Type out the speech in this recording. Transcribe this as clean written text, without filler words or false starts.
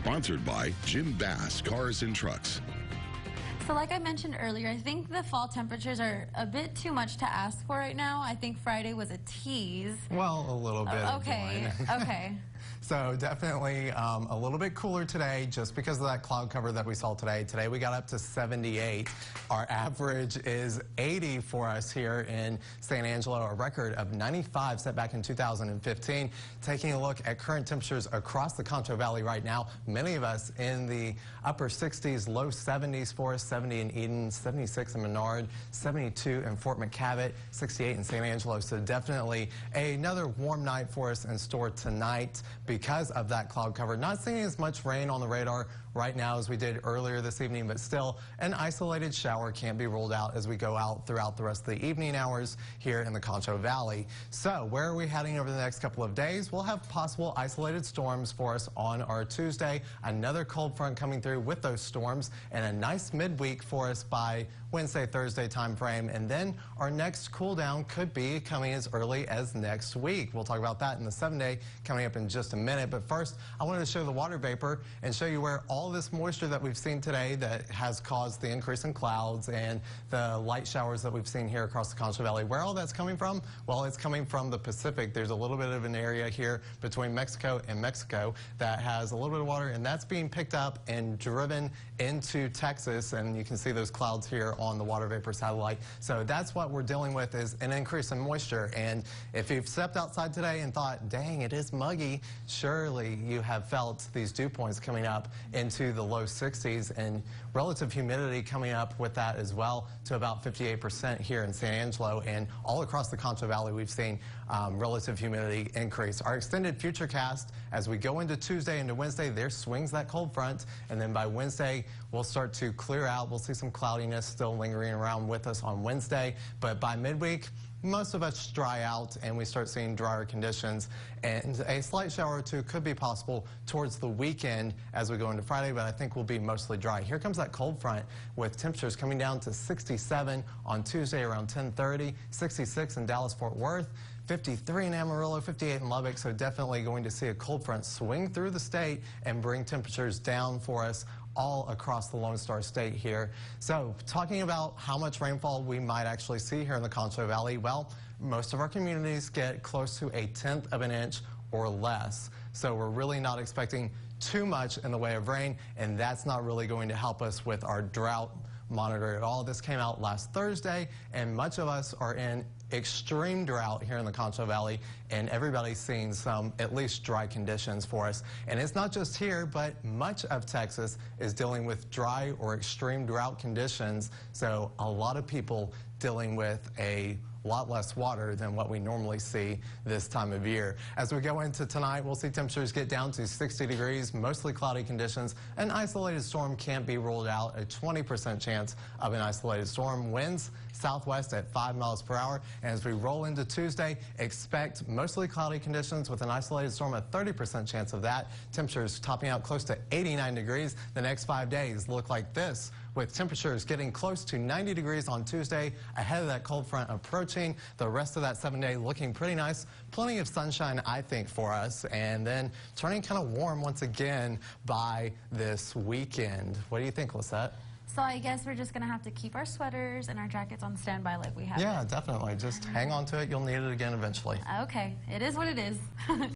Sponsored by Jim Bass Cars and Trucks. So like I mentioned earlier, I think the fall temperatures are a bit too much to ask for right now. I think Friday was a tease. Well, a little bit. Okay, okay. So definitely a little bit cooler today just because of that cloud cover that we saw today. Today we got up to 78. Our average is 80 for us here in San Angelo, a record of 95 set back in 2015. Taking a look at current temperatures across the Concho Valley right now, many of us in the upper 60s, low 70s for us, 70 in Eden, 76 in Menard, 72 in Fort McCavitt, 68 in San Angelo. So definitely another warm night for us in store tonight because of that cloud cover. Not seeing as much rain on the radar right now as we did earlier this evening, but still an isolated shower can't be ruled out as we go out throughout the rest of the evening hours here in the Concho Valley. So where are we heading over the next couple of days? We'll have possible isolated storms for us on our Tuesday. Another cold front coming through with those storms and a nice midweek for us by Wednesday, Thursday time frame. And then our next cool down could be coming as early as next week. We'll talk about that in the 7-day coming up in just a minute. But first, I wanted to show the water vapor and show you where all this moisture that we've seen today that has caused the increase in clouds and the light showers that we've seen here across the Concho Valley, where all that's coming from? Well, it's coming from the Pacific. There's a little bit of an area here between Mexico and Mexico that has a little bit of water, and that's being picked up and driven into Texas, and you can see those clouds here on the water vapor satellite. So that's what we're dealing with, is an increase in moisture. And if you've stepped outside today and thought, dang, it is muggy, surely you have felt these dew points coming up into the low 60s and relative humidity coming up with that as well to about 58% here in San Angelo, and all across the Concho Valley we've seen relative humidity increase. Our extended futurecast as we go into Tuesday into Wednesday, there swings that cold front, and then by Wednesday we'll start to clear out. We'll see some cloudiness still lingering around with us on Wednesday, but by midweek most of us dry out and we start seeing drier conditions, and a slight shower or two could be possible towards the weekend as we go into Friday, but I think we'll be mostly dry. Here comes that cold front with temperatures coming down to 67 on Tuesday around 10:30, 66 in Dallas-Fort Worth, 53 in Amarillo, 58 in Lubbock. So definitely going to see a cold front swing through the state and bring temperatures down for us all across the Lone Star State here. So talking about how much rainfall we might actually see here in the Concho Valley, well, most of our communities get close to 1/10 of an inch or less. So we're really not expecting too much in the way of rain, and that's not really going to help us with our drought monitor at all. This came out last Thursday, and much of us are in extreme drought here in the Concho Valley, and everybody's seeing some at least dry conditions for us. And it's not just here, but much of Texas is dealing with dry or extreme drought conditions. So a lot of people dealing with a lot less water than what we normally see this time of year. As we go into tonight, we'll see temperatures get down to 60 degrees, mostly cloudy conditions. An isolated storm can't be ruled out, a 20% chance of an isolated storm. Winds southwest at 5 miles per hour. And as we roll into Tuesday, expect mostly cloudy conditions with an isolated storm, a 30% chance of that. Temperatures topping out close to 89 degrees. The next 5 days look like this, with temperatures getting close to 90 degrees on Tuesday ahead of that cold front approaching. The rest of that 7-day looking pretty nice. Plenty of sunshine, I think, for us, and then turning kind of warm once again by this weekend. What do you think, Lisette? So I guess we're just going to have to keep our sweaters and our jackets on standby like we have. Yeah, definitely. Just hang on to it. You'll need it again eventually. Okay. It is what it is.